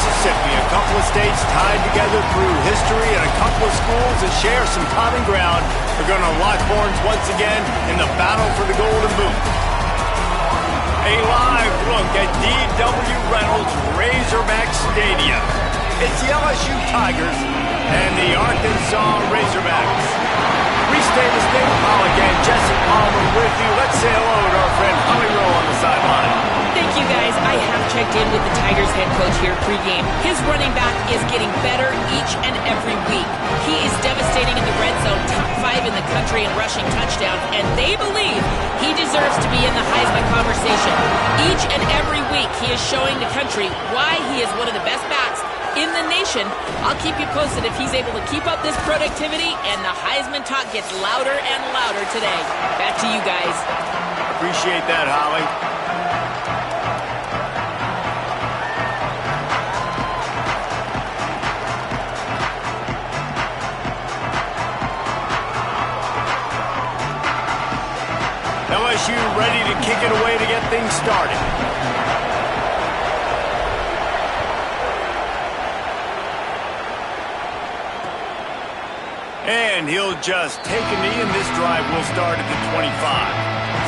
Mississippi. A couple of states tied together through history, and a couple of schools that share some common ground are going to lock horns once again in the battle for the Golden Boot. A live look at D.W. Reynolds Razorback Stadium. It's the LSU Tigers and the Arkansas Razorbacks. Restate the state of Paul again. Jesse Palmer with you. Let's say hello to our friend Holly Rowe on the sideline. Thank you, guys. I have checked in with the Tigers head coach here pregame. His running back is getting better each and every week. He is devastating in the red zone, top 5 in the country in rushing touchdowns, and they believe he deserves to be in the Heisman conversation. Each and every week, he is showing the country why he is one of the best backs in the nation. I'll keep you posted if he's able to keep up this productivity, and the Heisman talk gets louder and louder today. Back to you guys. Appreciate that, Holly. LSU ready to kick it away to get things started. And he'll just take a knee, and this drive will start at the 25.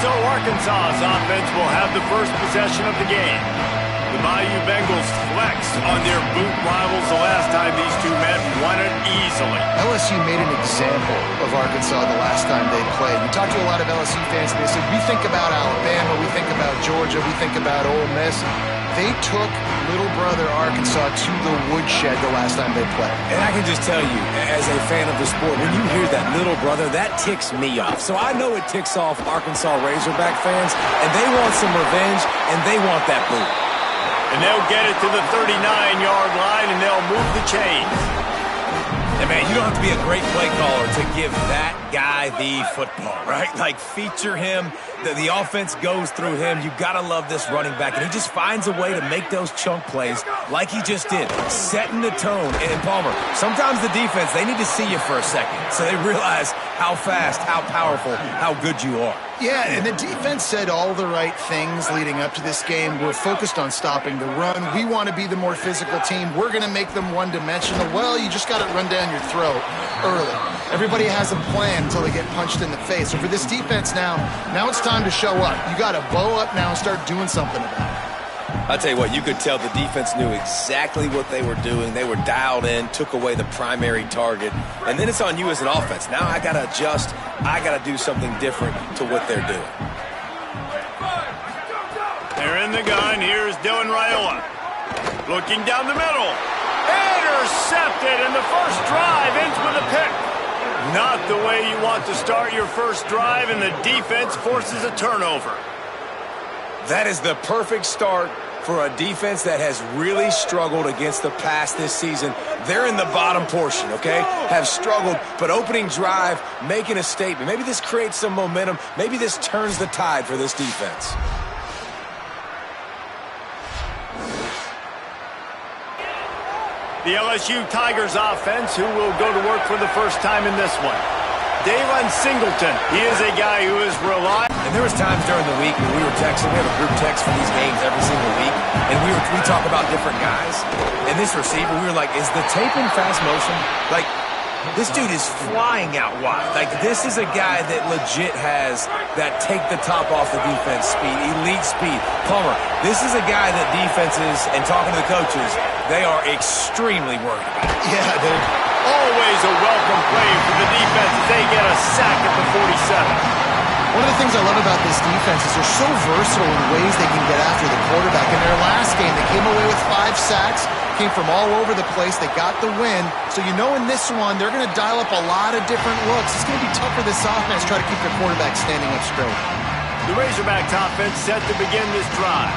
So Arkansas's offense will have the first possession of the game. The Bayou Bengals flexed on their boot rivals the last time these two met, won it easily. LSU made an example of Arkansas the last time they played. We talked to a lot of LSU fans, and they said, we think about Alabama, we think about Georgia, we think about Ole Miss. They took little brother Arkansas to the woodshed the last time they played. And I can just tell you, as a fan of the sport, when you hear that little brother, that ticks me off. So I know it ticks off Arkansas Razorback fans, and they want some revenge, and they want that boot. And they'll get it to the 39-yard line, and they'll move the chains. And, man, you don't have to be a great play caller to give that guy the football, right? Like, feature him. The offense goes through him. You got to love this running back. And he just finds a way to make those chunk plays like he just did, setting the tone. And, Palmer, sometimes the defense, they need to see you for a second so they realize how fast, how powerful, how good you are. Yeah, and the defense said all the right things leading up to this game. We're focused on stopping the run. We want to be the more physical team. We're going to make them one-dimensional. Well, you just got to run down your throat early. Everybody has a plan until they get punched in the face. So for this defense now it's time to show up. You got to bow up now and start doing something about it. I'll tell you what, you could tell the defense knew exactly what they were doing. They were dialed in, took away the primary target, and then it's on you as an offense. Now I got to adjust. I got to do something different to what they're doing. They're in the gun. Here's Dylan Raiola. Looking down the middle. Intercepted, and the first drive ends with a pick. Not the way you want to start your first drive, and the defense forces a turnover. That is the perfect start for a defense that has really struggled against the pass this season. They're in the bottom portion, okay? Have struggled, but opening drive, making a statement. Maybe this creates some momentum. Maybe this turns the tide for this defense. The LSU Tigers offense, who will go to work for the first time in this one. Dalen Singleton, he is a guy who is reliable. And there was times during the week when we were texting. We have a group text for these games every single week. And we talk about different guys. And this receiver, we were like, is the tape in fast motion? Like, this dude is flying out wide. Like, this is a guy that legit has that take the top off the defense speed, elite speed. Palmer, this is a guy that defenses, and talking to the coaches, they are extremely worried about. Yeah, dude. Always a welcome play for the defense as they get a sack at the 47. One of the things I love about this defense is they're so versatile in ways they can get after the quarterback. In their last game, they came away with 5 sacks, came from all over the place. They got the win. So you know in this one, they're going to dial up a lot of different looks. It's going to be tough for this offense to try to keep their quarterback standing up straight. The Razorbacks offense set to begin this drive.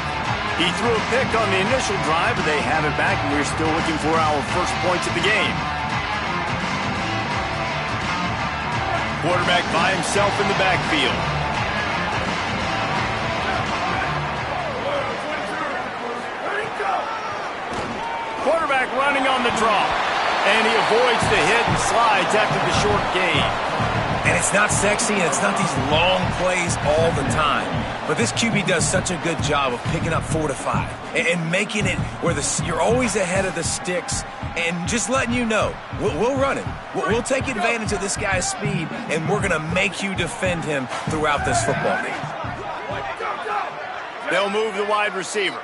He threw a pick on the initial drive, but they have it back, and we're still looking for our first points of the game. Quarterback by himself in the backfield. Quarterback running on the draw. And he avoids the hit and slides after the short gain. And it's not sexy, and it's not these long plays all the time. But this QB does such a good job of picking up 4 to 5 and making it where you're always ahead of the sticks and just letting you know, we'll run it. We'll take advantage of this guy's speed, and we're going to make you defend him throughout this football game. They'll move the wide receiver.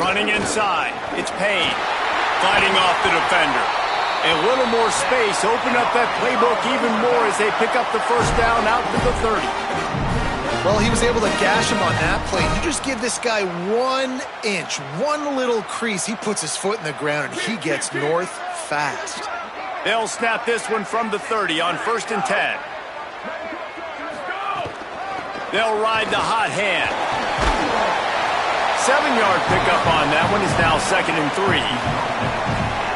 Running inside. It's Payne. Fighting off the defender. A little more space. Open up that playbook even more as they pick up the first down out to the 30. Well, he was able to gash him on that play. You just give this guy 1 inch, one little crease. He puts his foot in the ground, and he gets north fast. They'll snap this one from the 30 on 1st and 10. They'll ride the hot hand. 7-yard pickup on that one is now 2nd and 3.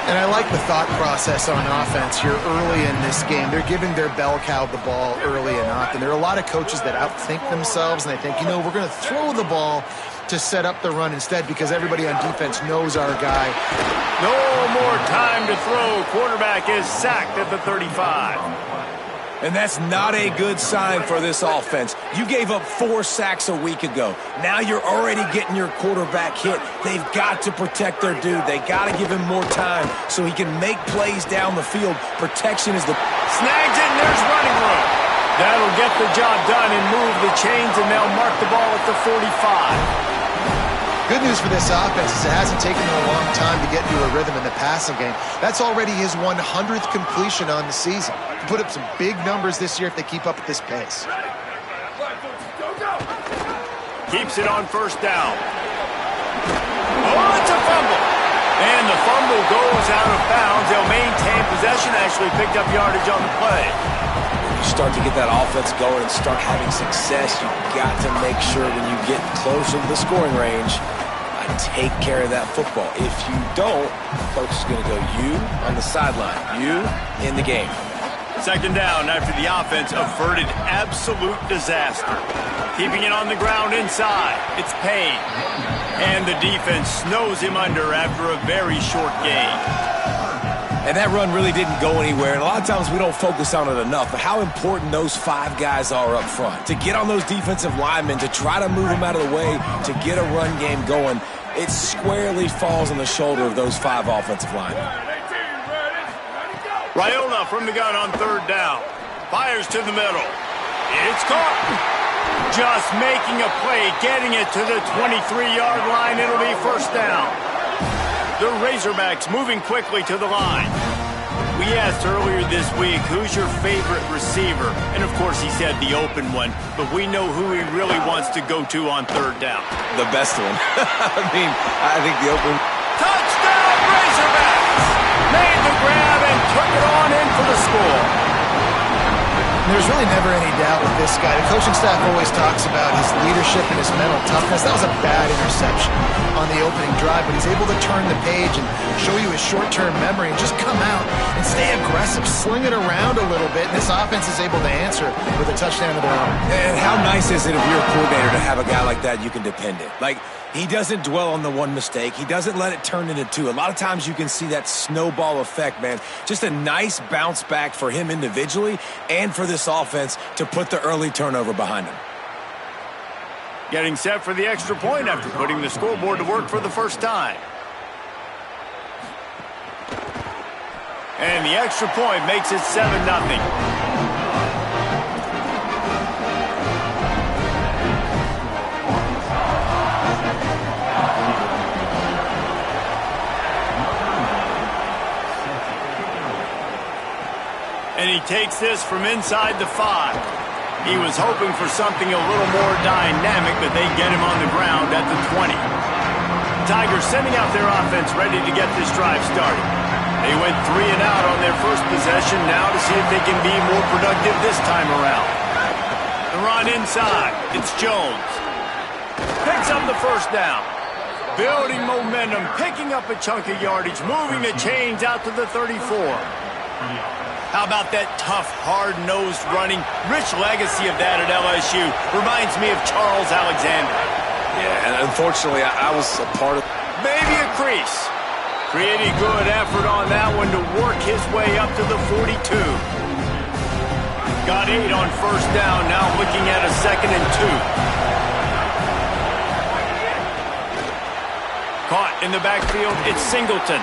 And I like the thought process on offense here early in this game. They're giving their bell cow the ball early and often. There are a lot of coaches that outthink themselves, and they think, we're going to throw the ball to set up the run instead because everybody on defense knows our guy. No more time to throw. Quarterback is sacked at the 35. And that's not a good sign for this offense. You gave up 4 sacks a week ago. Now you're already getting your quarterback hit. They've got to protect their dude. They got to give him more time so he can make plays down the field. Protection is the... Snags it, and there's running room. That'll get the job done and move the chains, and they'll mark the ball at the 45. Good news for this offense is it hasn't taken them a long time to get into a rhythm in the passing game. That's already his 100th completion on the season. He'll put up some big numbers this year if they keep up at this pace. Keeps it on 1st down. Oh, it's a fumble. And the fumble goes out of bounds. They'll maintain possession, actually picked up yardage on the play. When you start to get that offense going and start having success, you've got to make sure when you get closer to the scoring range, take care of that football. If you don't, coach is going to go, you on the sideline, you in the game. 2nd down after the offense averted absolute disaster. Keeping it on the ground inside. It's Payne. And the defense snows him under after a very short game. And that run really didn't go anywhere. And a lot of times we don't focus on it enough, but how important those 5 guys are up front. To get on those defensive linemen, to try to move them out of the way, to get a run game going, it squarely falls on the shoulder of those 5 offensive linemen. Raiola from the gun on 3rd down. Fires to the middle. It's caught. Just making a play, getting it to the 23-yard line. It'll be 1st down. The Razorbacks moving quickly to the line. We asked earlier this week, who's your favorite receiver? And, of course, he said the open one, but we know who he really wants to go to on 3rd down. The best one. I think the open... Touchdown, Razorbacks! Made the grab and took it on in for the score. There's really never any doubt with this guy. The coaching staff always talks about his leadership and his mental toughness. That was a bad interception on the opening drive, but he's able to turn the page and show you his short-term memory and just come out and stay aggressive, sling it around a little bit, and this offense is able to answer with a touchdown of their own. And how nice is it if you're a coordinator to have a guy like that you can depend on? Like, he doesn't dwell on the one mistake. He doesn't let it turn into 2. A lot of times you can see that snowball effect, man. Just a nice bounce back for him individually and for this offense to put the early turnover behind him. Getting set for the extra point after putting the scoreboard to work for the first time. And the extra point makes it 7-0. And he takes this from inside the 5. He was hoping for something a little more dynamic, but they get him on the ground at the 20. Tigers sending out their offense ready to get this drive started. They went 3 and out on their first possession, now to see if they can be more productive this time around. The run inside. It's Jones. Picks up the 1st down. Building momentum, picking up a chunk of yardage, moving the chains out to the 34. How about that tough, hard-nosed running? Rich legacy of that at LSU. Reminds me of Charles Alexander. Yeah, and unfortunately, I was a part of... Maybe a crease. Pretty good effort on that one to work his way up to the 42. Got 8 on first down, now looking at a 2nd and 2. Caught in the backfield, it's Singleton.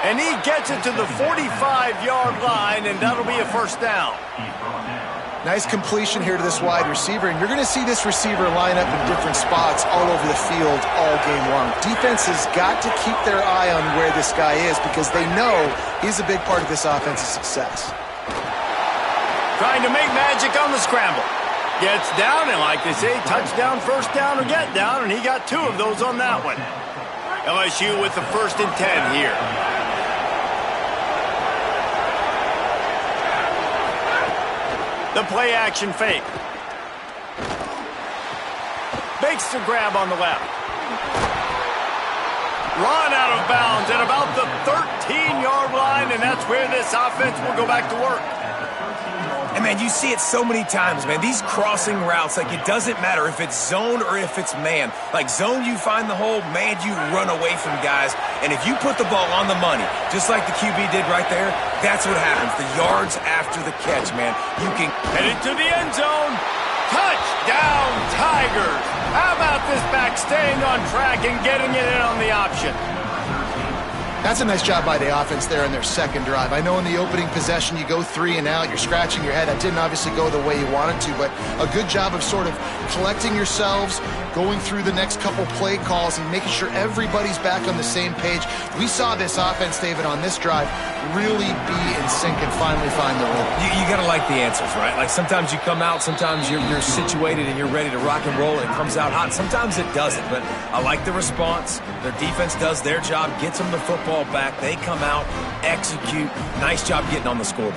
And he gets it to the 45-yard line, and that'll be a first down. Nice completion here to this wide receiver, and you're going to see this receiver line up in different spots all over the field all game long. Defense has got to keep their eye on where this guy is because they know he's a big part of this offense's success. Trying to make magic on the scramble. Gets down, and like they say, touchdown, first down, or get down, and he got 2 of those on that one. LSU with the 1st and 10 here. The play action fake. Makes the grab on the left. Run out of bounds at about the 13-yard line, and that's where this offense will go back to work. And, man, you see it so many times, man. These crossing routes, like, it doesn't matter if it's zone or if it's man. Like, zone, you find the hole. Man, you run away from guys. And if you put the ball on the money, just like the QB did right there, that's what happens. The yards after the catch, man. You can... Headed to the end zone. Touchdown, Tigers. How about this back staying on track and getting it in on the option? That's a nice job by the offense there in their second drive. I know in the opening possession you go 3 and out, you're scratching your head. That didn't obviously go the way you wanted to, but a good job of sort of collecting yourselves, going through the next couple play calls and making sure everybody's back on the same page. We saw this offense, David, on this drive really be in sync and finally find the rhythm. You got to like the answers, right? Like sometimes you come out, sometimes you're situated and you're ready to rock and roll and it comes out hot. Sometimes it doesn't, but I like the response. Their defense does their job, gets them the football back. They come out, execute. Nice job getting on the scoreboard.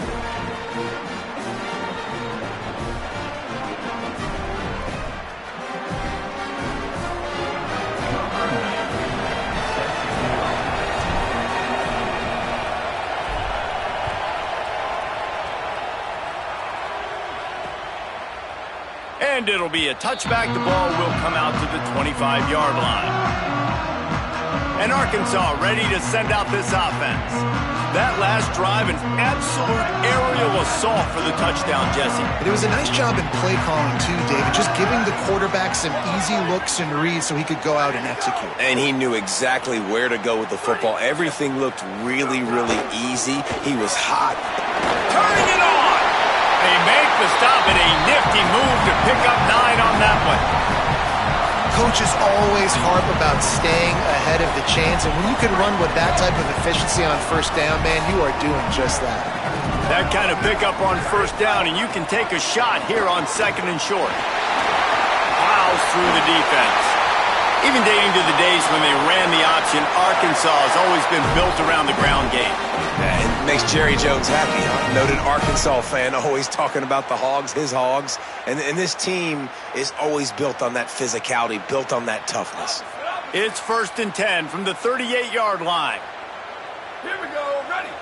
And it'll be a touchback. The ball will come out to the 25-yard line. And Arkansas ready to send out this offense. That last drive, an absolute aerial assault for the touchdown, Jesse. But it was a nice job in play calling, too, David, just giving the quarterback some easy looks and reads so he could go out and execute. And he knew exactly where to go with the football. Everything looked really, really easy. He was hot. Turning it on! They make the stop and a nifty move to pick up 9 on that one. Coaches always harp about staying ahead of the chains, and when you can run with that type of efficiency on first down, man, you are doing just that. That kind of pickup on first down, and you can take a shot here on 2nd and short. Plows through the defense. Even dating to the days when they ran the option, Arkansas has always been built around the ground game. Yeah, it makes Jerry Jones happy, huh? Noted Arkansas fan, always talking about the Hogs, his Hogs. And this team is always built on that physicality, built on that toughness. It's 1st and 10 from the 38-yard line. Here we go, ready.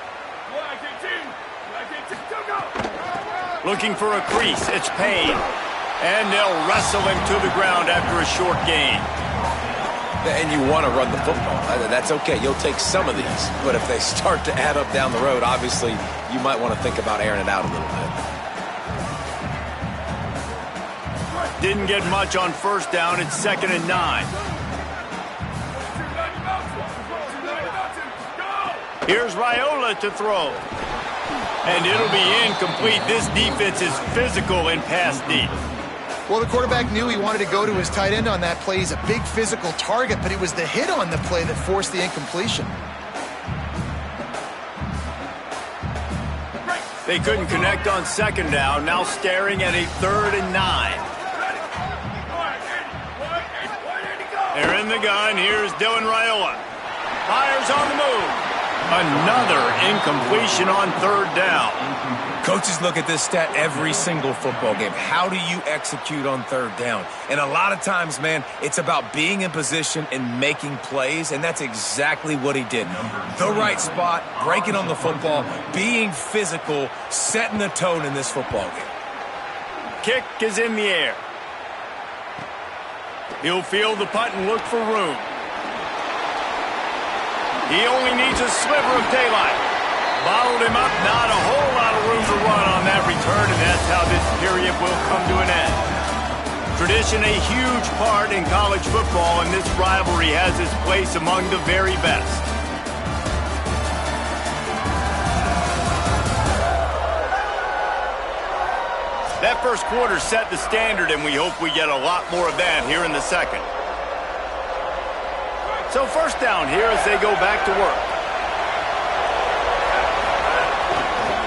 1, 2, go. Looking for a crease, it's Payne. And they'll wrestle him to the ground after a short gain. And you want to run the football. That's okay. You'll take some of these. But if they start to add up down the road, obviously, you might want to think about airing it out a little bit. Didn't get much on first down. It's 2nd and 9. Here's Raiola to throw. And it'll be incomplete. This defense is physical in pass deep. Well, the quarterback knew he wanted to go to his tight end on that play. He's a big physical target, but it was the hit on the play that forced the incompletion. They couldn't connect on 2nd down. Now staring at a 3rd and 9. They're in the gun. Here's Dylan Raiola. Fires on the move. Another incompletion on 3rd down. Coaches look at this stat every single football game. How do you execute on 3rd down? And a lot of times, man, it's about being in position and making plays, and that's exactly what he did. The right spot, breaking on the football, being physical, setting the tone in this football game. Kick is in the air. He'll field the punt and look for room. He only needs a sliver of daylight. Bottled him up, not a whole lot of room to run on that return, and that's how this period will come to an end. Tradition a huge part in college football, and this rivalry has its place among the very best. That first quarter set the standard, and we hope we get a lot more of that here in the second. So first down here as they go back to work.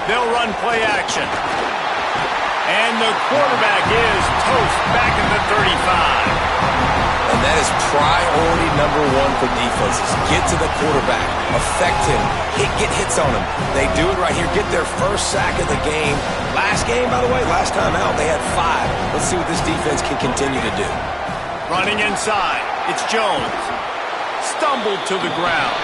They'll run play action. And the quarterback is toast back at the 35. And that is priority number one for defenses. Get to the quarterback. Affect him. Get hits on him. They do it right here. Get their first sack of the game. Last game, by the way, last time out, they had 5. Let's see what this defense can continue to do. Running inside. It's Jones. Stumbled to the ground.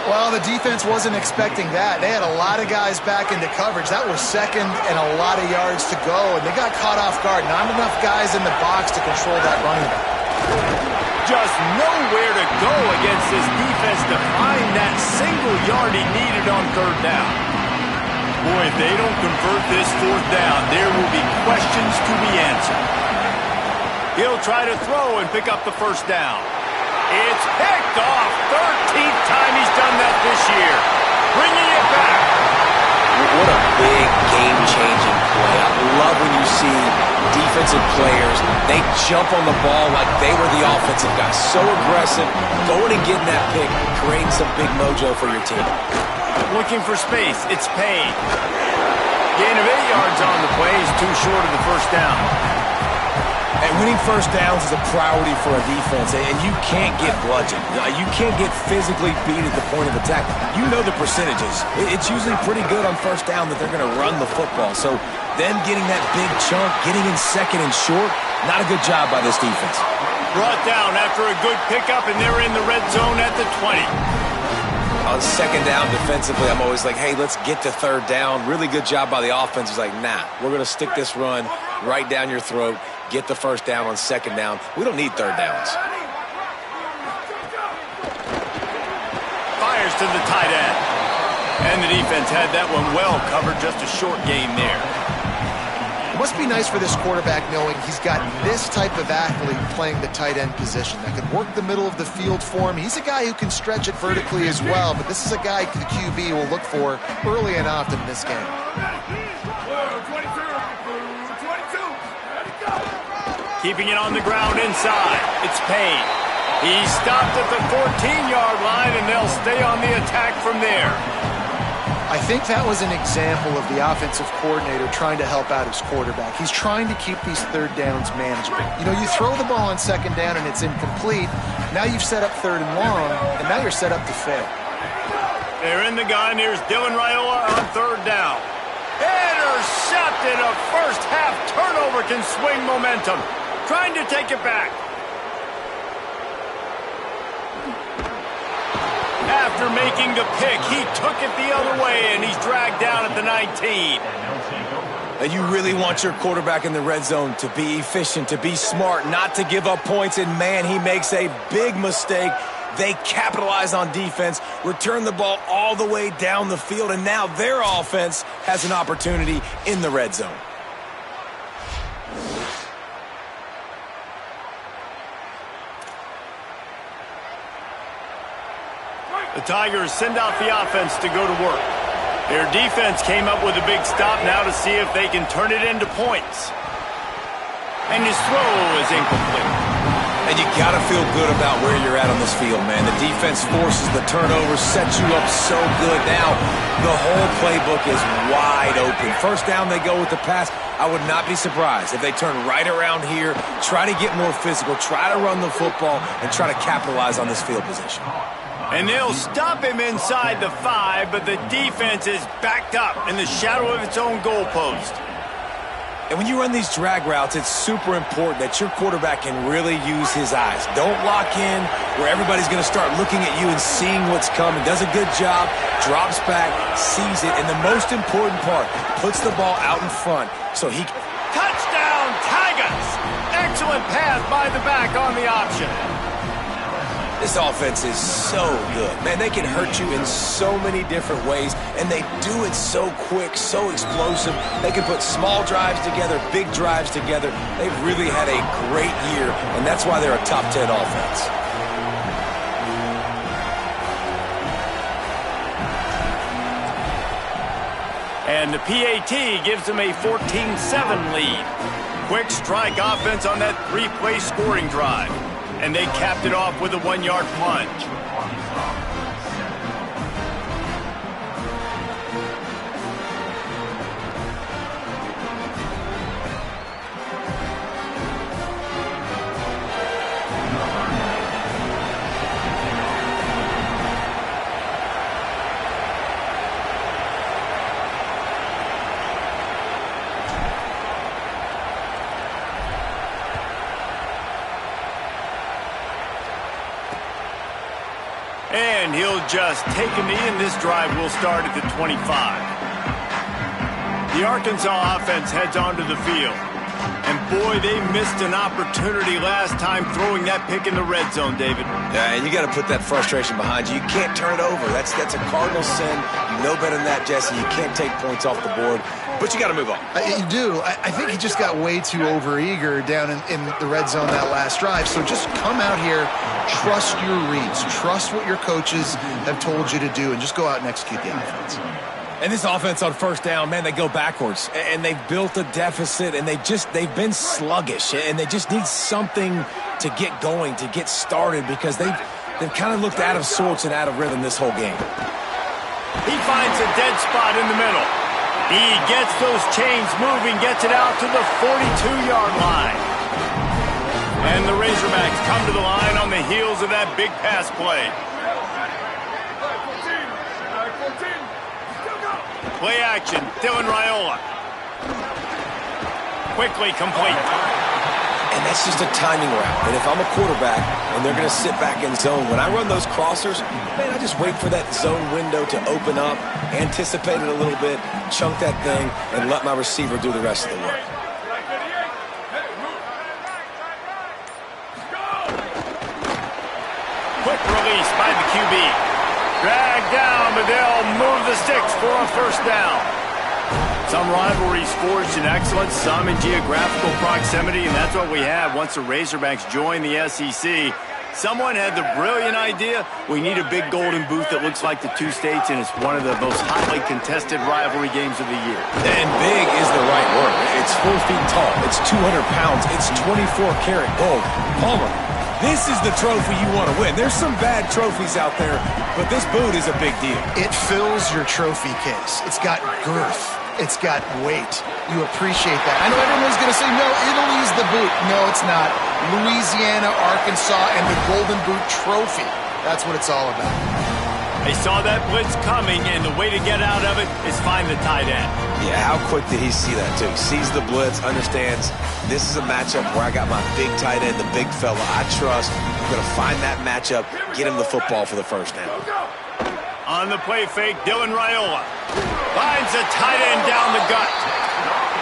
Well, the defense wasn't expecting that. They had a lot of guys back into coverage. That was second and a lot of yards to go, and they got caught off guard. Not enough guys in the box to control that running back. Just nowhere to go against this defense to find that single yard he needed on third down. Boy, if they don't convert this fourth down, there will be questions to be answered. He'll try to throw and pick up the first down. It's picked off. 13th time he's done that this year. Bringing it back. What a big game-changing play. I love when you see defensive players, they jump on the ball like they were the offensive guys. So aggressive, going and getting that pick, creating some big mojo for your team. Looking for space. It's Payne. Gain of 8 yards on the play is too short of the first down. And winning first downs is a priority for a defense, and you can't get bludgeoned. You can't get physically beat at the point of attack. You know the percentages. It's usually pretty good on first down that they're going to run the football. So them getting that big chunk, getting in second and short, not a good job by this defense. Brought down after a good pickup, and they're in the red zone at the 20. On second down defensively, I'm always like, hey, let's get to third down. Really good job by the offense. It's like, nah, we're going to stick this run right down your throat. Get the first down on second down. We don't need third downs. Fires to the tight end. And the defense had that one well covered. Just a short gain there. It must be nice for this quarterback knowing he's got this type of athlete playing the tight end position that could work the middle of the field for him. He's a guy who can stretch it vertically as well, but this is a guy the QB will look for early and often in this game. Keeping it on the ground inside. It's Payne. He stopped at the 14-yard line, and they'll stay on the attack from there. I think that was an example of the offensive coordinator trying to help out his quarterback. He's trying to keep these third downs manageable. You know, you throw the ball on second down and it's incomplete. Now you've set up third and long, and now you're set up to fail. They're in the gun. Here's Dylan Raiola on third down. Intercepted. A first-half turnover can swing momentum. Trying to take it back. After making the pick, he took it the other way, and he's dragged down at the 19. And you really want your quarterback in the red zone to be efficient, to be smart, not to give up points. And, man, he makes a big mistake. They capitalize on defense, return the ball all the way down the field, and now their offense has an opportunity in the red zone. The Tigers send out the offense to go to work. Their defense came up with a big stop now to see if they can turn it into points. And his throw is incomplete. And you got to feel good about where you're at on this field, man. The defense forces the turnovers, sets you up so good. Now, the whole playbook is wide open. First down, they go with the pass. I would not be surprised if they turn right around here, try to get more physical, try to run the football, and try to capitalize on this field position. And they'll stop him inside the 5, but the defense is backed up in the shadow of its own goalpost. And when you run these drag routes, it's super important that your quarterback can really use his eyes. Don't lock in where everybody's going to start looking at you and seeing what's coming. Does a good job, drops back, sees it, and the most important part, puts the ball out in front so he can... Touchdown, Tigers! Excellent pass by the back on the option. This offense is so good. Man, they can hurt you in so many different ways, and they do it so quick, so explosive. They can put small drives together, big drives together. They've really had a great year, and that's why they're a top 10 offense. And the PAT gives them a 14-7 lead. Quick strike offense on that three-play scoring drive. And they capped it off with a 1-yard plunge. And he'll just take a knee, and this drive will start at the 25. The Arkansas offense heads onto the field. And boy, they missed an opportunity last time throwing that pick in the red zone, David. Yeah, and you got to put that frustration behind you. You can't turn it over. That's a cardinal sin. You know better than that, Jesse. You can't take points off the board. But you got to move on. You do. I think he just got way too overeager down in the red zone that last drive. So just come out here, trust your reads, trust what your coaches have told you to do, and just go out and execute the offense. And this offense on first down, man, they go backwards. And they've built a deficit, and they've been sluggish. And they just need something to get going, to get started, because they've kind of looked out of sorts and out of rhythm this whole game. He finds a dead spot in the middle. He gets those chains moving, gets it out to the 42-yard line. And the Razorbacks come to the line on the heels of that big pass play. Play action, Dylan Raiola. Quickly complete. And that's just a timing route. And if I'm a quarterback and they're going to sit back in zone, when I run those crossers, man, I just wait for that zone window to open up, anticipate it a little bit, chunk that thing, and let my receiver do the rest of the work. Quick release by the QB. Dragged down, but they'll move the sticks for a first down. Some rivalries forged in excellence, some in geographical proximity, and that's what we have once the Razorbacks joined the SEC. Someone had the brilliant idea, we need a big golden boot that looks like the two states, and it's one of the most hotly contested rivalry games of the year. And big is the right word. It's 4 feet tall. It's 200 pounds. It's 24-karat gold. Palmer, this is the trophy you want to win. There's some bad trophies out there, but this boot is a big deal. It fills your trophy case. It's got girth. It's got weight. You appreciate that. I know everyone's going to say, no, Italy's the boot. No, it's not. Louisiana, Arkansas, and the Golden Boot Trophy. That's what it's all about. They saw that blitz coming, and the way to get out of it is find the tight end. Yeah, how quick did he see that, too? He sees the blitz, understands this is a matchup where I got my big tight end, the big fella I trust. I'm going to find that matchup, get him the football for the first down. On the play fake, Dylan Raiola finds a tight end down the gut.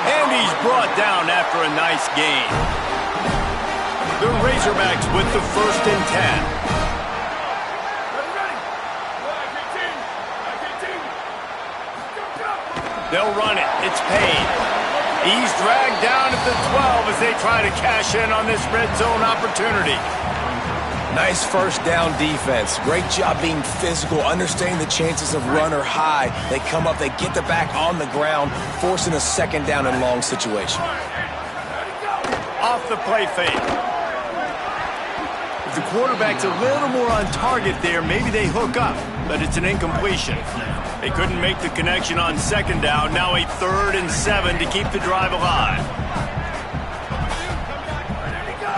And he's brought down after a nice gain. The Razorbacks with the 1st and 10. They'll run it. It's Payne. He's dragged down at the 12 as they try to cash in on this red zone opportunity. Nice first down defense. Great job being physical, understanding the chances of run are high. They come up, they get the back on the ground, forcing a second down and long situation. Off the play fake. If the quarterback's a little more on target there, maybe they hook up, but it's an incompletion. They couldn't make the connection on second down. Now a 3rd and 7 to keep the drive alive.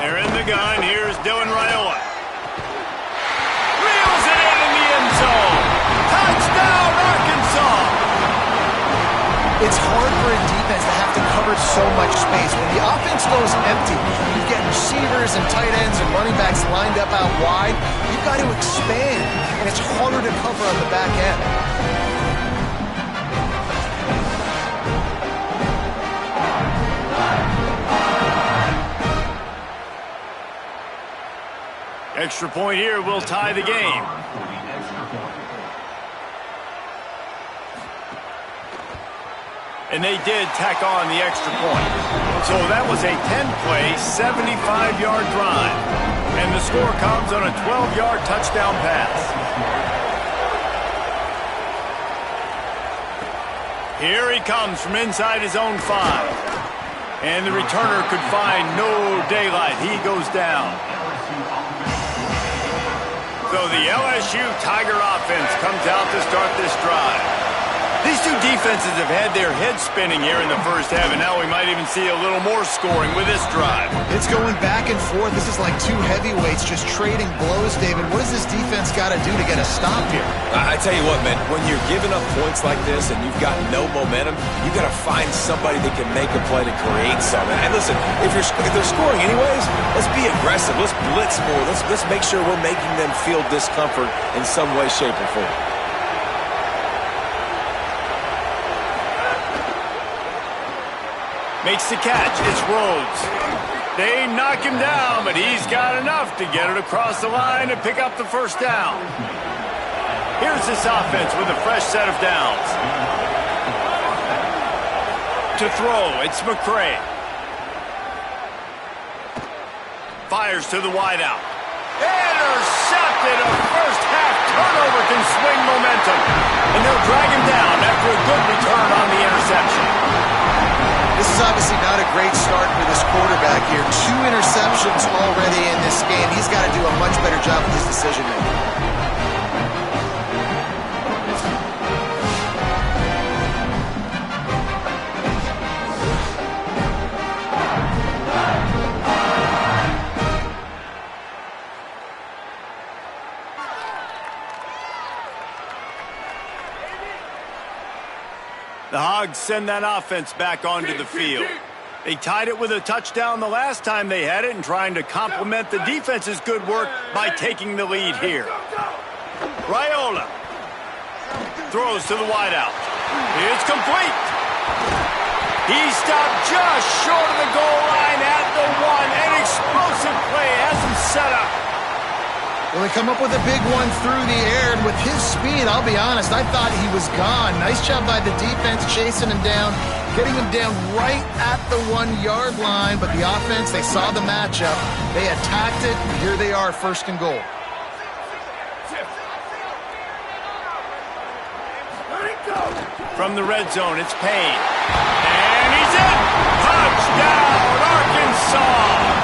They're in the gun. Here's Dylan Raiola. Reels it in the end zone. Touchdown, Arkansas. It's hard for a defense to have to cover so much space. When the offense goes empty, you get receivers and tight ends and running backs lined up out wide. You've got to expand, and it's harder to cover on the back end. Extra point here will tie the game. And they did tack on the extra point. So that was a 10-play, 75-yard drive. And the score comes on a 12-yard touchdown pass. Here he comes from inside his own 5. And the returner could find no daylight. He goes down. So the LSU Tiger offense comes out to start this drive. These two defenses have had their heads spinning here in the first half, and now we might even see a little more scoring with this drive. It's going back and forth. This is like two heavyweights just trading blows, David. What does this defense got to do to get a stop here? I tell you what, man, when you're giving up points like this and you've got no momentum, you got to find somebody that can make a play to create something. And listen, if they're scoring anyways, let's be aggressive. Let's blitz more. Let's make sure we're making them feel discomfort in some way, shape, or form. Makes the catch. It's Rhodes. They knock him down, but he's got enough to get it across the line and pick up the first down. Here's this offense with a fresh set of downs. To throw, it's McCray. Fires to the wideout. Intercepted. A first-half turnover can swing momentum. And they'll drag him down after a good return on the interception. This is obviously not a great start for this quarterback here. 2 interceptions already in this game. He's got to do a much better job with his decision-making. The Hogs send that offense back onto the field. They tied it with a touchdown the last time they had it and trying to complement the defense's good work by taking the lead here. Raiola throws to the wideout. It's complete. He stopped just short of the goal line at the 1. An explosive play has him set up. Well, they come up with a big one through the air, and with his speed, I'll be honest, I thought he was gone. Nice job by the defense chasing him down, getting him down right at the 1-yard line. But the offense, they saw the matchup, they attacked it, and here they are, first and goal. From the red zone, it's Payne. And he's in! Touchdown, Arkansas!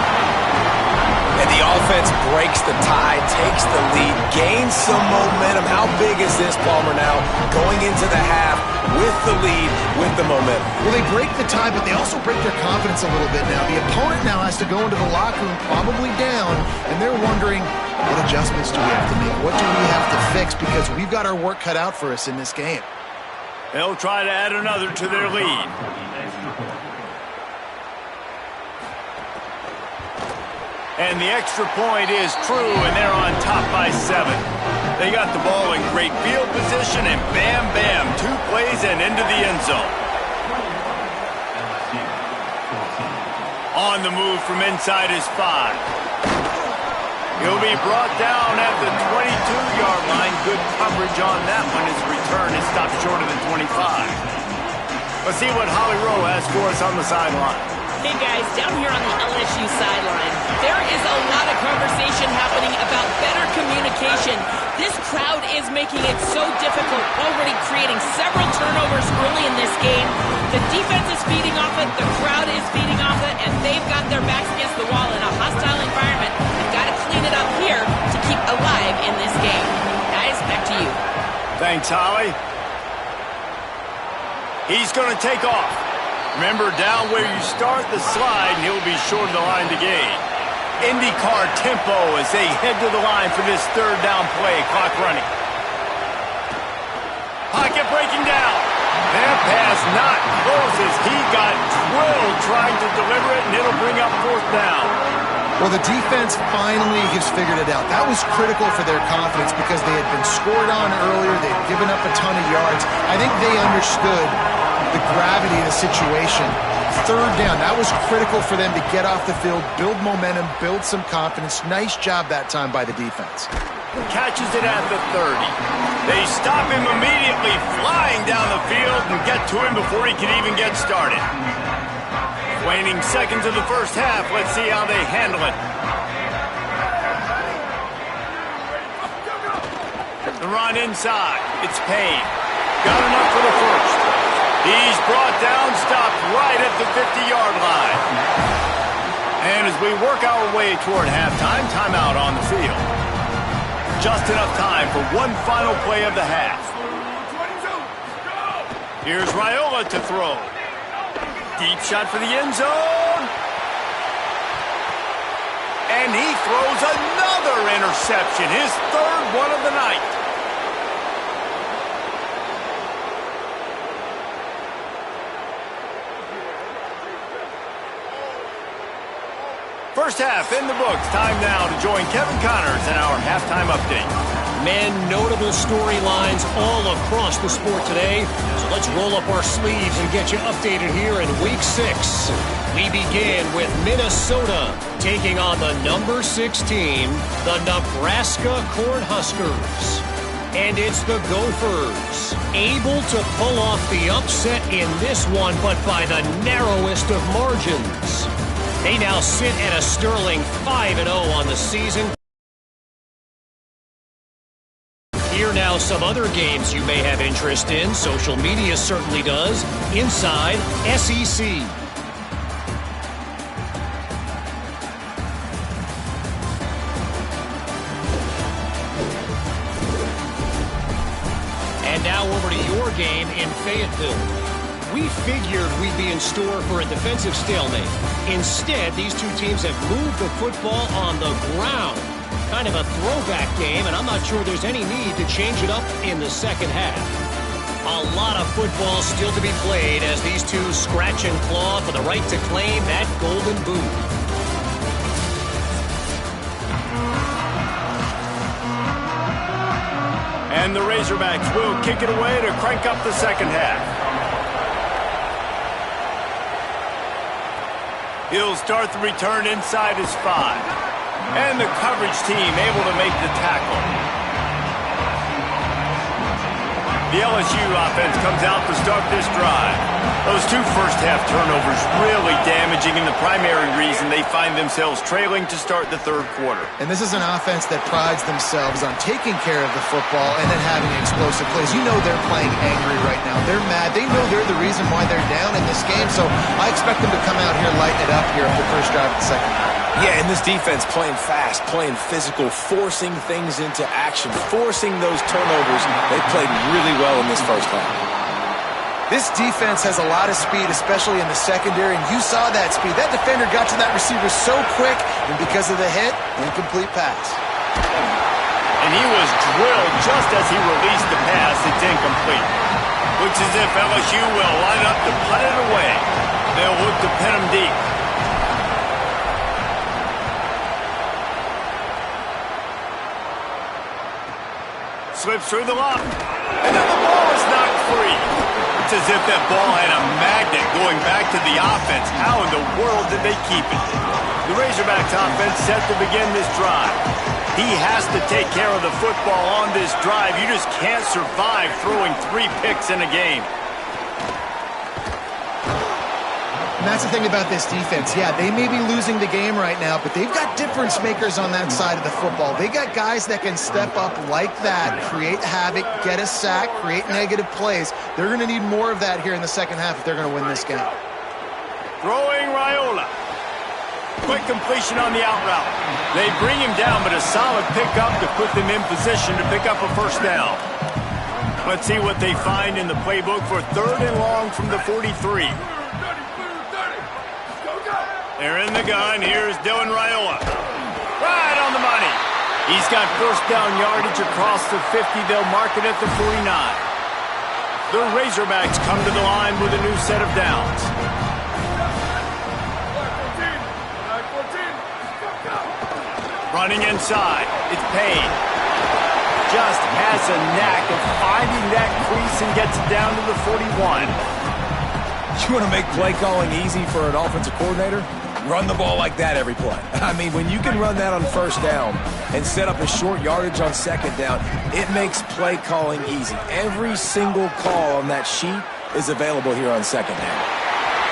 And the offense breaks the tie, takes the lead, gains some momentum. How big is this, Palmer, now? Going into the half with the lead, with the momentum. Well, they break the tie, but they also break their confidence a little bit now. The opponent now has to go into the locker room, probably down, and they're wondering, what adjustments do we have to make? What do we have to fix? Because we've got our work cut out for us in this game. They'll try to add another to their lead. And the extra point is true, and they're on top by 7. They got the ball in great field position, and bam, bam, 2 plays and into the end zone. On the move from inside his 5. He'll be brought down at the 22-yard line. Good coverage on that one. His return is stopped short of the 25. Let's see what Holly Rowe has for us on the sideline. Hey guys, down here on the LSU sideline, there is a lot of conversation happening about better communication. This crowd is making it so difficult, already creating several turnovers early in this game. The defense is feeding off it, the crowd is feeding off it, and they've got their backs against the wall in a hostile environment. They've got to clean it up here to keep alive in this game. Guys, back to you. Thanks, Holly. He's going to take off. Remember, down where you start the slide, and he'll be short of the line to gain. IndyCar tempo as they head to the line for this 3rd down play. Clock running. Pocket breaking down. That pass not close as he got drilled trying to deliver it, and it'll bring up 4th down. Well, the defense finally has figured it out. That was critical for their confidence because they had been scored on earlier. They'd given up a ton of yards. I think they understood the gravity of the situation, Third down. That was critical for them to get off the field, build momentum, build some confidence. Nice job that time by the defense. Catches it at the 30. They stop him immediately, flying down the field and get to him before he can even get started. Waning seconds of the first half. Let's see how they handle it. The run inside. It's Payne. Got enough for the first. He's brought down, stopped right at the 50-yard line. And as we work our way toward halftime, timeout on the field. Just enough time for one final play of the half. Here's Raiola to throw. Deep shot for the end zone. And he throws another interception, his third one of the night. First half in the books. Time now to join Kevin Connors in our halftime update. Men, notable storylines all across the sport today. So let's roll up our sleeves and get you updated here in Week 6. We begin with Minnesota taking on the number 6 team, the Nebraska Cornhuskers. And it's the Gophers, able to pull off the upset in this one, but by the narrowest of margins. They now sit at a sterling 5-0 on the season. Here now some other games you may have interest in. Social media certainly does. Inside SEC. And now over to your game in Fayetteville. We figured we'd be in store for a defensive stalemate. Instead, these two teams have moved the football on the ground. Kind of a throwback game, and I'm not sure there's any need to change it up in the second half. A lot of football still to be played as these two scratch and claw for the right to claim that golden boot. And the Razorbacks will kick it away to crank up the second half. He'll start the return inside his 5. And the coverage team able to make the tackle. The LSU offense comes out to start this drive. Those two first-half turnovers really damaging and the primary reason they find themselves trailing to start the third quarter. And this is an offense that prides themselves on taking care of the football and then having explosive plays. You know they're playing angry right now. They're mad. They know they're the reason why they're down in this game. So I expect them to come out here, lighten it up here for the first drive of the second half. Yeah, and this defense playing fast, playing physical, forcing things into action, forcing those turnovers. They played really well in this first half. This defense has a lot of speed, especially in the secondary, and you saw that speed. That defender got to that receiver so quick, and because of the hit, incomplete pass. And he was drilled just as he released the pass. It's incomplete. Looks as if LSU will line up to punt it away. They'll look to pin him deep. Slips through the lock. And then the ball is knocked free. It's as if that ball had a magnet going back to the offense. How in the world did they keep it? The Razorbacks offense set to begin this drive. He has to take care of the football on this drive. You just can't survive throwing 3 picks in a game. And that's the thing about this defense. Yeah, they may be losing the game right now, but they've got difference makers on that side of the football. They got guys that can step up like that, create havoc, get a sack, create negative plays. They're going to need more of that here in the second half if they're going to win this game. Throwing Raiola. Quick completion on the out route. They bring him down, but a solid pickup to put them in position to pick up a first down. Let's see what they find in the playbook for 3rd and long from the 43. They're in the gun. Here's Dylan Raiola. Right on the money. He's got first down yardage across the 50. They'll mark it at the 49. The Razorbacks come to the line with a new set of downs. Running inside. It's Payne. Just has a knack of finding that crease and gets it down to the 41. You want to make play calling easy for an offensive coordinator? Run the ball like that every play. I mean, when you can run that on first down and set up a short yardage on second down, it makes play calling easy. Every single call on that sheet is available here on second down.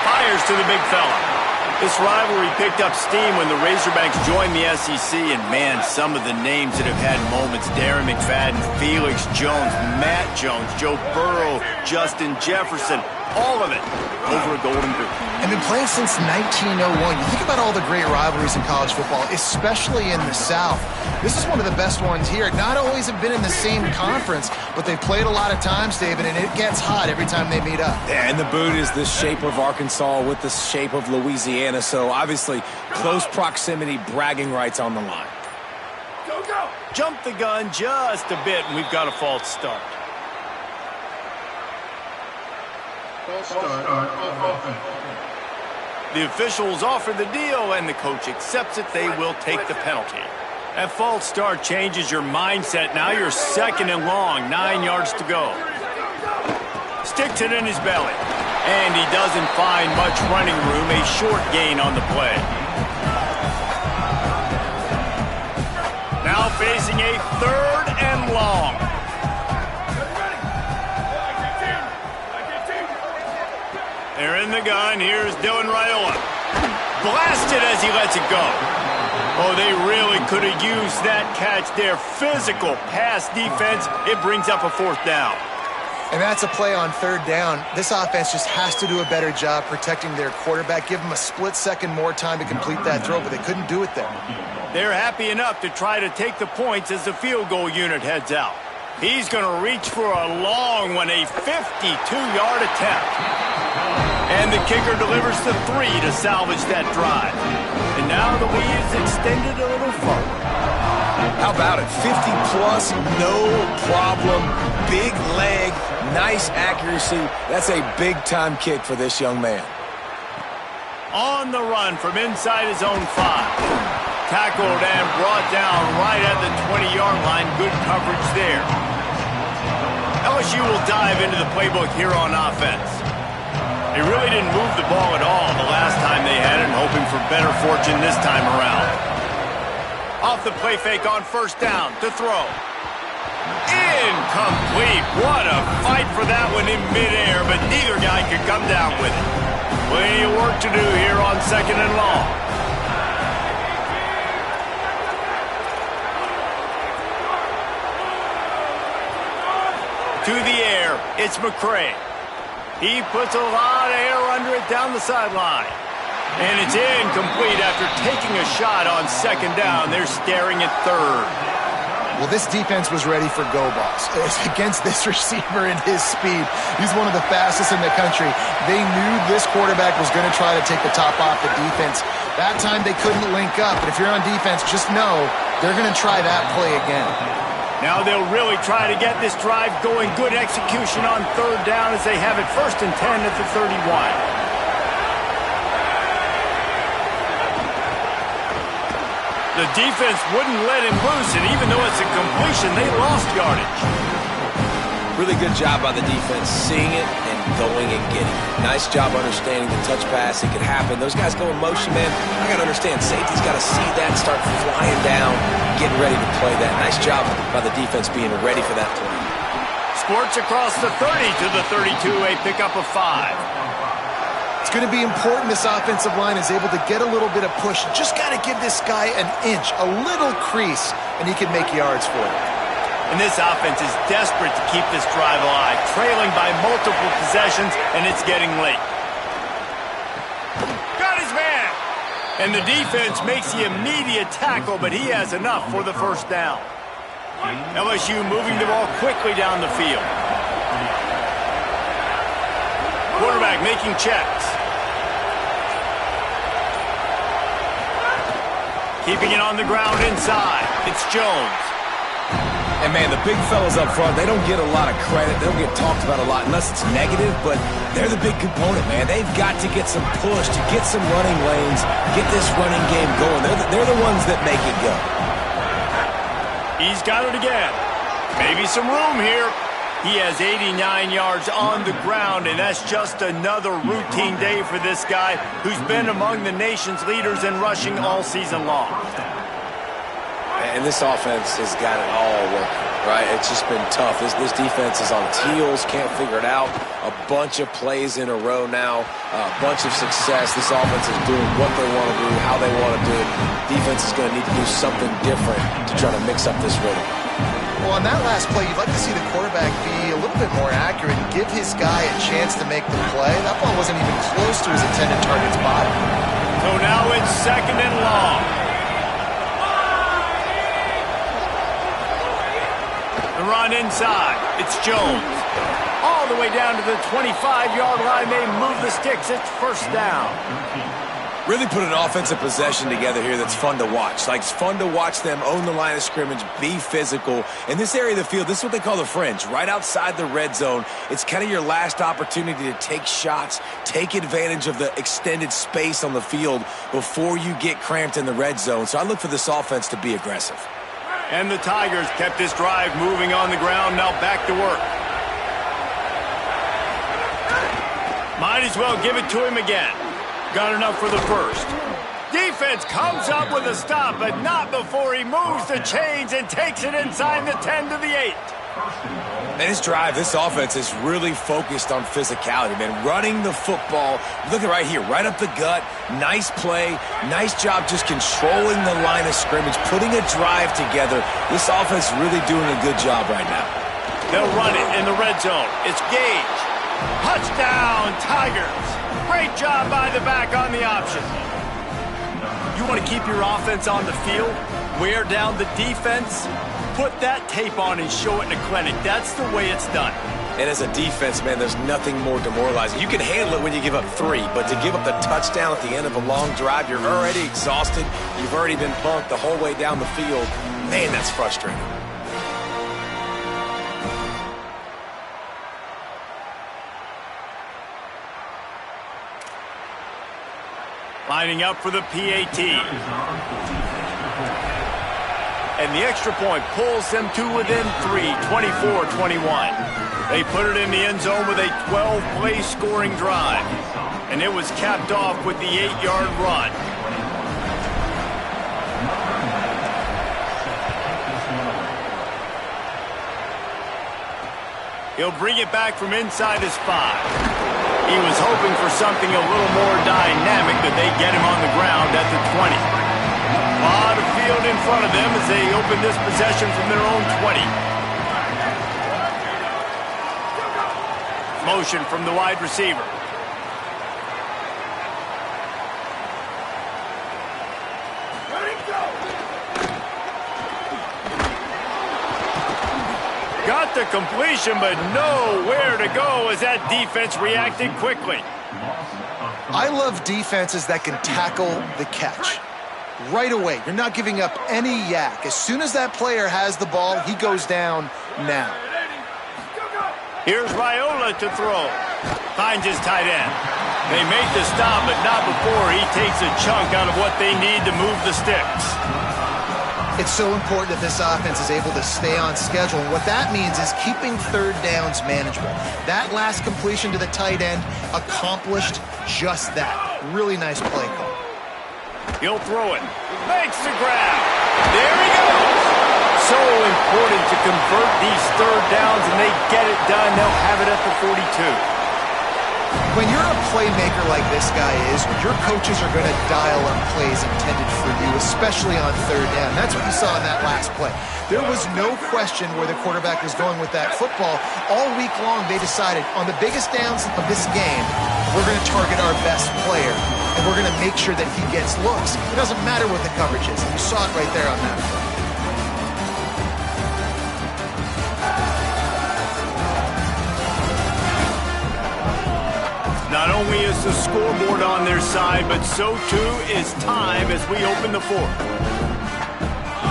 Fires to the big fella. This rivalry picked up steam when the Razorbacks joined the SEC, and man, some of the names that have had moments: Darren McFadden, Felix Jones, Matt Jones, Joe Burrow, Justin Jefferson, all of it over a Golden Boot. And been playing since 1901. You think about all the great rivalries in college football, especially in the South. This is one of the best ones here. Not always have been in the same conference, but they've played a lot of times, David, and it gets hot every time they meet up. Yeah, and the boot is the shape of Arkansas with the shape of Louisiana, so obviously close proximity, bragging rights on the line. Go, go! Jump the gun just a bit, and we've got a false start. The officials offer the deal, and the coach accepts it. They will take the penalty. That false start changes your mindset. Now you're second and long, 9 yards to go. Sticks it in his belly, and he doesn't find much running room. A short gain on the play. Now facing a third and long. They're in the gun. Here's Dylan Raiola. Blasted as he lets it go. Oh, they really could have used that catch there. Physical pass defense. It brings up a fourth down. And that's a play on third down. This offense just has to do a better job protecting their quarterback. Give them a split second more time to complete that throw, but they couldn't do it there. They're happy enough to try to take the points as the field goal unit heads out. He's going to reach for a long one, a 52-yard attempt. And the kicker delivers the 3 to salvage that drive. And now the lead is extended a little further. How about it? 50-plus, no problem. Big leg, nice accuracy. That's a big-time kick for this young man. On the run from inside his own 5. Tackled and brought down right at the 20-yard line. Good coverage there. LSU will dive into the playbook here on offense. They really didn't move the ball at all the last time they had it, and hoping for better fortune this time around. Off the play fake on first down to throw. Incomplete. What a fight for that one in midair, but neither guy could come down with it. Plenty of work to do here on second and long. To the air, it's McCray. He puts a lot of air under it down the sideline. And it's incomplete after taking a shot on second down. They're staring at third. Well, this defense was ready for go balls. Against this receiver and his speed, he's one of the fastest in the country. They knew this quarterback was going to try to take the top off the defense. That time they couldn't link up, but if you're on defense, just know they're going to try that play again. Now they'll really try to get this drive going. Good execution on third down as they have it 1st and 10 at the 31. The defense wouldn't let him loose, and even though it's a completion, they lost yardage. Really good job by the defense, seeing it and going and getting it. Nice job understanding the touch pass. It could happen. Those guys go in motion, man. I got to understand, safety's got to see that, start flying down, getting ready to play that. Nice job by the defense being ready for that play. Squirts across the 30 to the 32, a pickup of 5. It's going to be important this offensive line is able to get a little bit of push. Just got to give this guy an inch, a little crease, and he can make yards for it. And this offense is desperate to keep this drive alive, trailing by multiple possessions, and it's getting late. Got his man! And the defense makes the immediate tackle, but he has enough for the first down. LSU moving the ball quickly down the field. Quarterback making checks. Keeping it on the ground inside. It's Jones. And, man, the big fellas up front, they don't get a lot of credit. They don't get talked about a lot unless it's negative, but they're the big component, man. They've got to get some push, to get some running lanes, get this running game going. They're the ones that make it go. He's got it again. Maybe some room here. He has 89 yards on the ground, and that's just another routine day for this guy who's been among the nation's leaders in rushing all season long. And this offense has got it all working, right? It's just been tough. This defense is on its heels, can't figure it out. A bunch of plays in a row now, a bunch of success. This offense is doing what they want to do, how they want to do it. Defense is going to need to do something different to try to mix up this rhythm. Well, on that last play, you'd like to see the quarterback be a little bit more accurate and give his guy a chance to make the play. That ball wasn't even close to his intended target's body. So now it's 2nd and long. The run inside. It's Jones. All the way down to the 25-yard line. They move the sticks. It's 1st down. Really put an offensive possession together here that's fun to watch. Like, it's fun to watch them own the line of scrimmage, be physical. In this area of the field, this is what they call the fringe, right outside the red zone. It's kind of your last opportunity to take shots, take advantage of the extended space on the field before you get cramped in the red zone. So I look for this offense to be aggressive. And the Tigers kept this drive moving on the ground. Now back to work. Might as well give it to him again. Got enough for the first. Defense comes up with a stop, but not before he moves the chains and takes it inside the 10 to the 8. And this drive, this offense is really focused on physicality, man. Running the football. Look at right here, right up the gut. Nice play. Nice job just controlling the line of scrimmage, putting a drive together. This offense really doing a good job right now. They'll run it in the red zone. It's Gage. Touchdown, Tigers. Great job by the back on the option. You want to keep your offense on the field? Wear down the defense? Put that tape on and show it in a clinic. That's the way it's done. And as a defense, man, there's nothing more demoralizing. You can handle it when you give up 3, but to give up the touchdown at the end of a long drive, you're already exhausted. You've already been punked the whole way down the field. Man, that's frustrating. Lining up for the PAT. And the extra point pulls them to within 3, 24-21. They put it in the end zone with a 12-play scoring drive. And it was capped off with the 8-yard run. He'll bring it back from inside his 5. He was hoping for something a little more dynamic, but they get him on the ground at the 20. A lot of field in front of them as they open this possession from their own 20. Motion from the wide receiver. Got the completion, but nowhere to go as that defense reacted quickly. I love defenses that can tackle the catch. Right away, you're not giving up any yak. As soon as that player has the ball, he goes down now. Here's Raiola to throw. Finds his tight end. They make the stop, but not before he takes a chunk out of what they need to move the sticks. It's so important that this offense is able to stay on schedule. And what that means is keeping 3rd downs manageable. That last completion to the tight end accomplished just that. Really nice play call. He'll throw it. Makes the grab. There he goes. So important to convert these 3rd downs, and they get it done. They'll have it at the 42. When you're a playmaker like this guy is, your coaches are going to dial up plays intended for you, especially on 3rd down. That's what you saw in that last play. There was no question where the quarterback was going with that football. All week long, they decided on the biggest downs of this game, we're going to target our best player, and we're going to make sure that he gets looks. It doesn't matter what the coverage is. You saw it right there on that play. Not only is the scoreboard on their side, but so too is time as we open the 4th.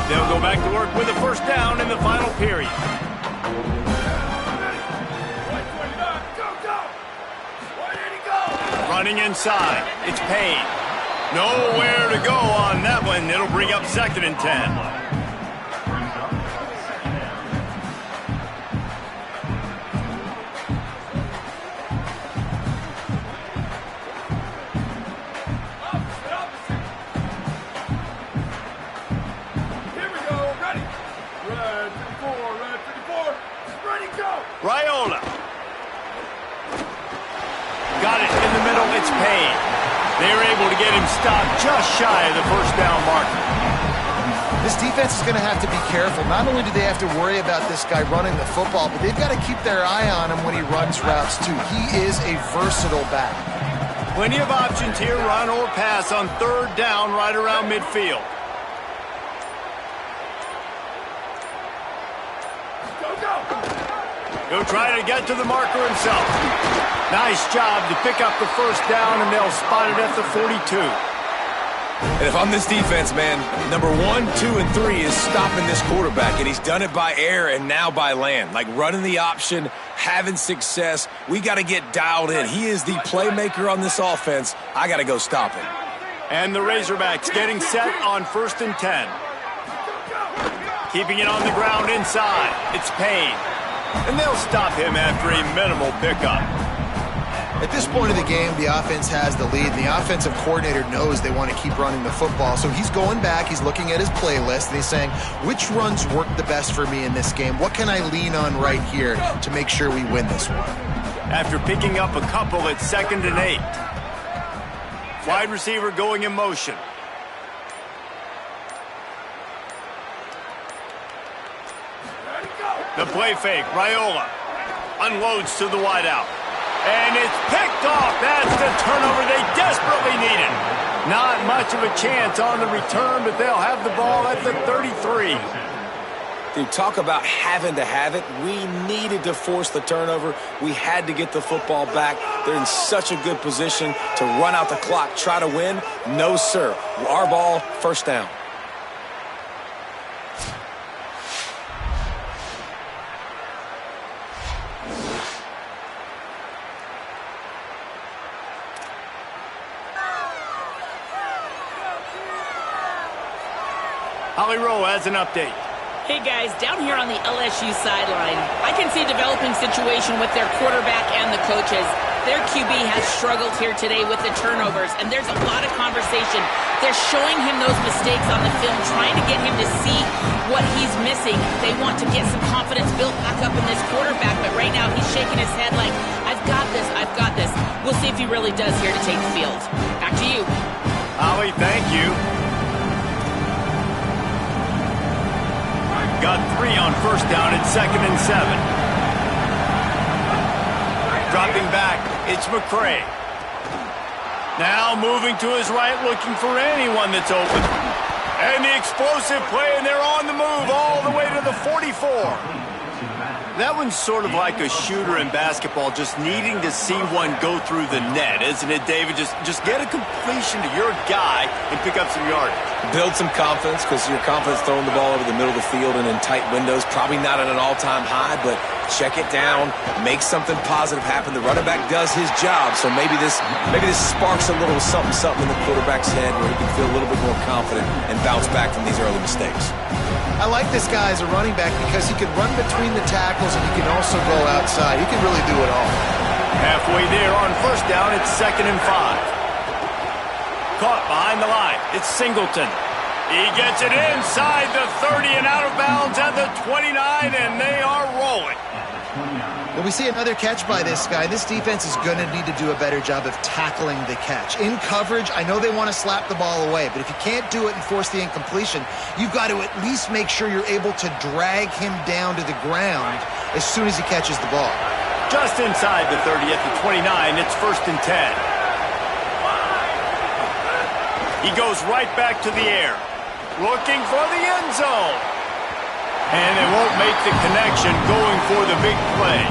They'll go back to work with a 1st down in the final period. Running inside. It's Payne. Nowhere to go on that one. It'll bring up 2nd and 10. Raiola. Got it in the middle. It's Payne. They're able to get him stopped just shy of the first down marker. This defense is going to have to be careful. Not only do they have to worry about this guy running the football, but they've got to keep their eye on him when he runs routes too. He is a versatile back. Plenty of options here, run or pass on third down right around midfield. He'll try to get to the marker himself. Nice job to pick up the first down, and they'll spot it at the 42. And if I'm this defense, man, number 1, 2, and 3 is stopping this quarterback, and he's done it by air and now by land. Like running the option, having success. We got to get dialed in. He is the playmaker on this offense. I got to go stop him. And the Razorbacks getting set on 1st and 10. Keeping it on the ground inside. It's Payne. And they'll stop him after a minimal pickup. At this point of the game, the offense has the lead, and the offensive coordinator knows they want to keep running the football. So he's going back, he's looking at his playlist, and he's saying, which runs work the best for me in this game? What can I lean on right here to make sure we win this one? After picking up a couple, it's 2nd and 8. Wide receiver going in motion. The play fake, Raiola unloads to the wideout. And it's picked off. That's the turnover they desperately needed. Not much of a chance on the return, but they'll have the ball at the 33. Dude, talk about having to have it. We needed to force the turnover. We had to get the football back. They're in such a good position to run out the clock, try to win. No, sir. Our ball, first down. Holly Rowe has an update. Hey guys, down here on the LSU sideline, I can see a developing situation with their quarterback and the coaches. Their QB has struggled here today with the turnovers, and there's a lot of conversation. They're showing him those mistakes on the film, trying to get him to see what he's missing. They want to get some confidence built back up in this quarterback, but right now he's shaking his head like, I've got this, I've got this. We'll see if he really does here to take the field. Back to you. Holly, thank you. Got 3 on first down at 2nd and 7. Dropping back, it's McCray. Now moving to his right, looking for anyone that's open. And the explosive play, and they're on the move all the way to the 44. That one's sort of like a shooter in basketball, just needing to see one go through the net, isn't it, David? Just get a completion to your guy and pick up some yardage. Build some confidence, because your confidence throwing the ball over the middle of the field and in tight windows, probably not at an all-time high, but check it down, make something positive happen. The running back does his job, so maybe this sparks a little something in the quarterback's head where he can feel a little bit more confident and bounce back from these early mistakes. I like this guy as a running back because he can run between the tackles and he can also go outside. He can really do it all. Halfway there on first down, it's 2nd and 5. Caught behind the line. It's Singleton. He gets it inside the 30 and out of bounds at the 29, and they are rolling. When we see another catch by this guy, this defense is going to need to do a better job of tackling the catch. In coverage, I know they want to slap the ball away, but if you can't do it and force the incompletion, you've got to at least make sure you're able to drag him down to the ground as soon as he catches the ball. Just inside the 30 at the 29, it's 1st and 10. He goes right back to the air, looking for the end zone. And they won't make the connection going for the big play.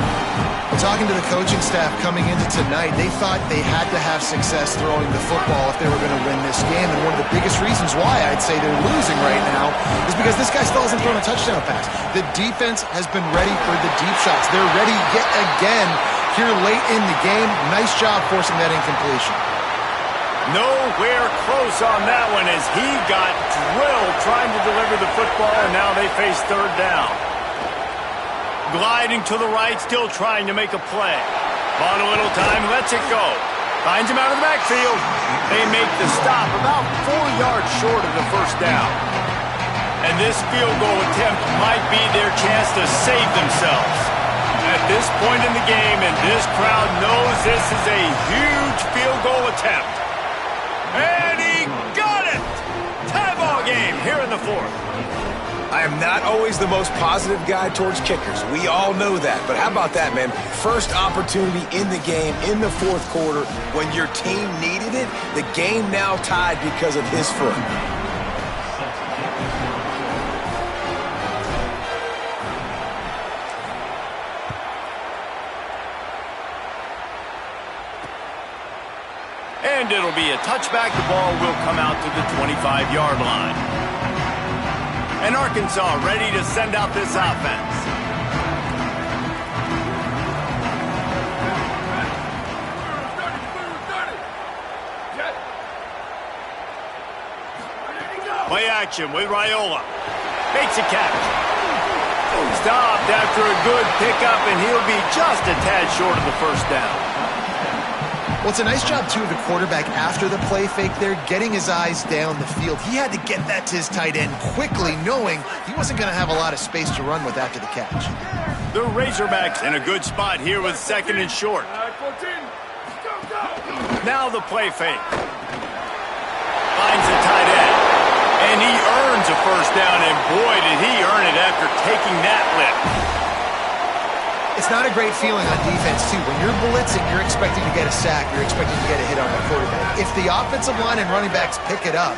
Talking to the coaching staff coming into tonight, they thought they had to have success throwing the football if they were going to win this game. And one of the biggest reasons why I'd say they're losing right now is because this guy still hasn't thrown a touchdown pass. The defense has been ready for the deep shots. They're ready yet again here late in the game. Nice job forcing that incompletion. Nowhere close on that one as he got drilled trying to deliver the football, and now they face third down. Gliding to the right, still trying to make a play. On a little time, lets it go. Finds him out of the backfield. They make the stop about 4 yards short of the first down. And this field goal attempt might be their chance to save themselves. At this point in the game, and this crowd knows this is a huge field goal attempt. And he got it! Tie ball game here in the fourth. I am not always the most positive guy towards kickers. We all know that. But how about that, man? First opportunity in the game, in the fourth quarter, when your team needed it, the game now tied because of his foot. And it'll be a touchback. The ball will come out to the 25-yard line. And Arkansas ready to send out this offense. Play action with Raiola. Makes a catch. Stopped after a good pickup, and he'll be just a tad short of the first down. Well, it's a nice job, too, of the quarterback after the play fake there, getting his eyes down the field. He had to get that to his tight end quickly, knowing he wasn't going to have a lot of space to run with after the catch. The Razorbacks in a good spot here with second and short. Now the play fake. Finds the tight end. And he earns a first down, and boy, did he earn it after taking that lift. It's not a great feeling on defense, too. When you're blitzing, you're expecting to get a sack. You're expecting to get a hit on the quarterback. If the offensive line and running backs pick it up,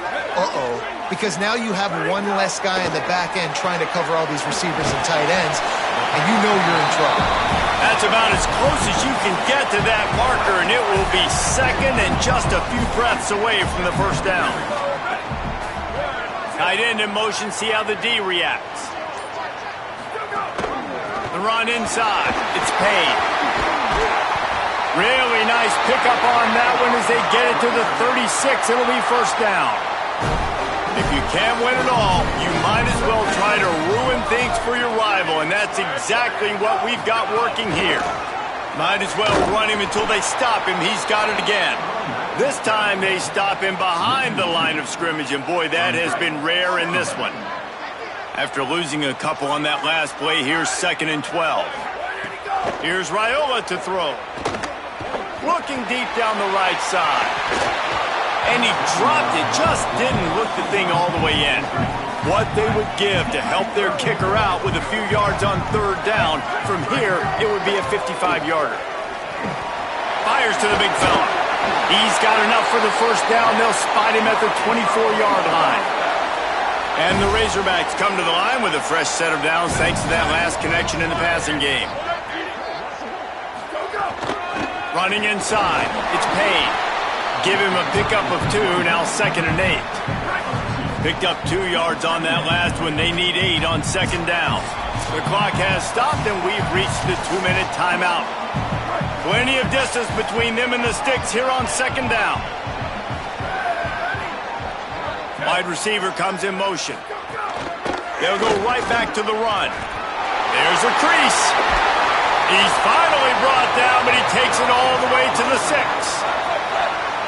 because now you have one less guy in the back end trying to cover all these receivers and tight ends, and you know you're in trouble. That's about as close as you can get to that marker, and it will be second and just a few breaths away from the first down. Tight end in motion, see how the D reacts. The run inside. It's paid. Really nice pickup on that one as they get it to the 36. It'll be first down. If you can't win it all, you might as well try to ruin things for your rival, and that's exactly what we've got working here. Might as well run him until they stop him. He's got it again. This time they stop him behind the line of scrimmage, and boy, that has been rare in this one. After losing a couple on that last play, here's second and 12. Here's Raiola to throw. Looking deep down the right side. And he dropped it, just didn't look the thing all the way in. What they would give to help their kicker out with a few yards on third down. From here, it would be a 55-yarder. Fires to the big fella. He's got enough for the first down. They'll spot him at the 24-yard line. And the Razorbacks come to the line with a fresh set of downs thanks to that last connection in the passing game. Running inside. It's paid. Give him a pickup of 2, now second and 8. Picked up 2 yards on that last one. They need 8 on second down. The clock has stopped, and we've reached the 2-minute timeout. Plenty of distance between them and the sticks here on second down. Wide receiver comes in motion. They'll go right back to the run. There's a crease. He's finally brought down, but he takes it all the way to the 6.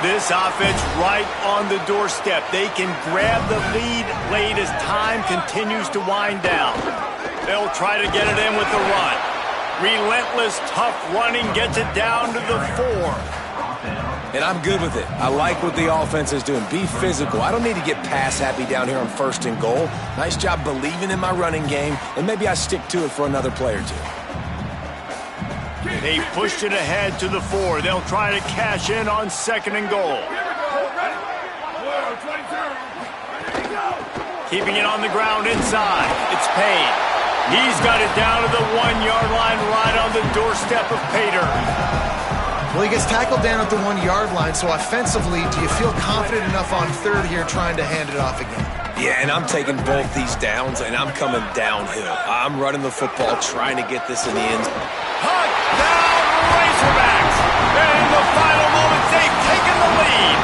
This offense right on the doorstep. They can grab the lead late as time continues to wind down. They'll try to get it in with the run. Relentless, tough running gets it down to the 4. And I'm good with it. I like what the offense is doing. Be physical. I don't need to get pass happy down here on first and goal. Nice job believing in my running game, and maybe I stick to it for another play or 2. They pushed it ahead to the 4. They'll try to cash in on second and goal. Keeping it on the ground inside. It's Payne. He's got it down to the 1-yard line right on the doorstep of Pater. Well, he gets tackled down at the 1-yard line, so offensively, do you feel confident enough on third here trying to hand it off again? Yeah, and I'm taking both these downs, and I'm coming downhill. I'm running the football, trying to get this in the end. Hunt down Razorbacks! And in the final moments, they've taken the lead.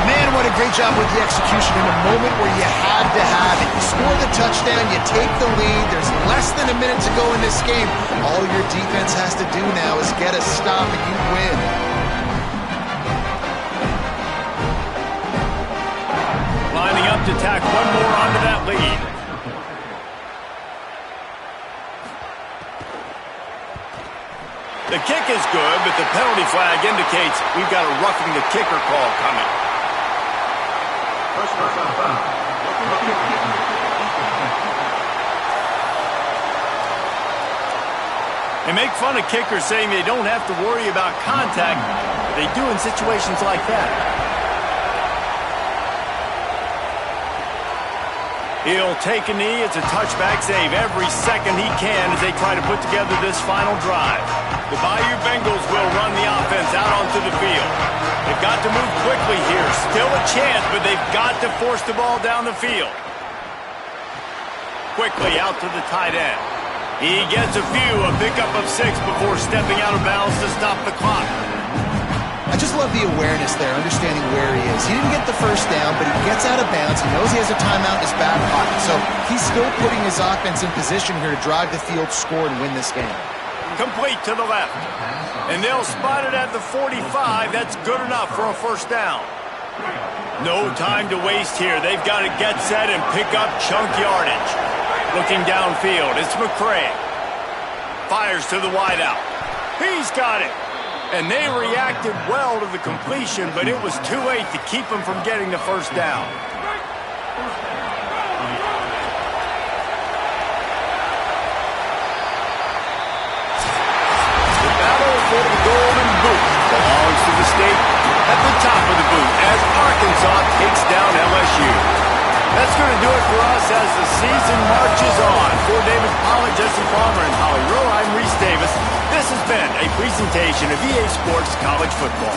Man, what a great job with the execution in a moment where you had to have it. You score the touchdown, you take the lead. There's less than a minute to go in this game. All your defense has to do now is get a stop and you win. Lining up to tack one more onto that lead. The kick is good, but the penalty flag indicates we've got a roughing the kicker call coming. They make fun of kickers saying they don't have to worry about contact, but they do in situations like that. He'll take a knee. It's a touchback save every second he can as they try to put together this final drive. The Bayou Bengals will run the offense out onto the field. They've got to move quickly here. Still a chance, but they've got to force the ball down the field. Quickly out to the tight end. He gets a pickup of 6 before stepping out of bounds to stop the clock. I just love the awareness there, understanding where he is. He didn't get the first down, but he gets out of bounds. He knows he has a timeout in his back pocket, so he's still putting his offense in position here to drive the field, score, and win this game. Complete to the left. And they'll spot it at the 45. That's good enough for a first down. No time to waste here. They've got to get set and pick up chunk yardage. Looking downfield, it's McCray. Fires to the wideout. He's got it. And they reacted well to the completion, but it was too late to keep him from getting the first down. The battle for the Golden Boot belongs to the state at the top of the boot as Arkansas takes down LSU. That's going to do it for us as the season marches on. For David Pollack, Jesse Palmer, and Holly Rowe, I'm Reese Davis. This has been a presentation of EA Sports College Football.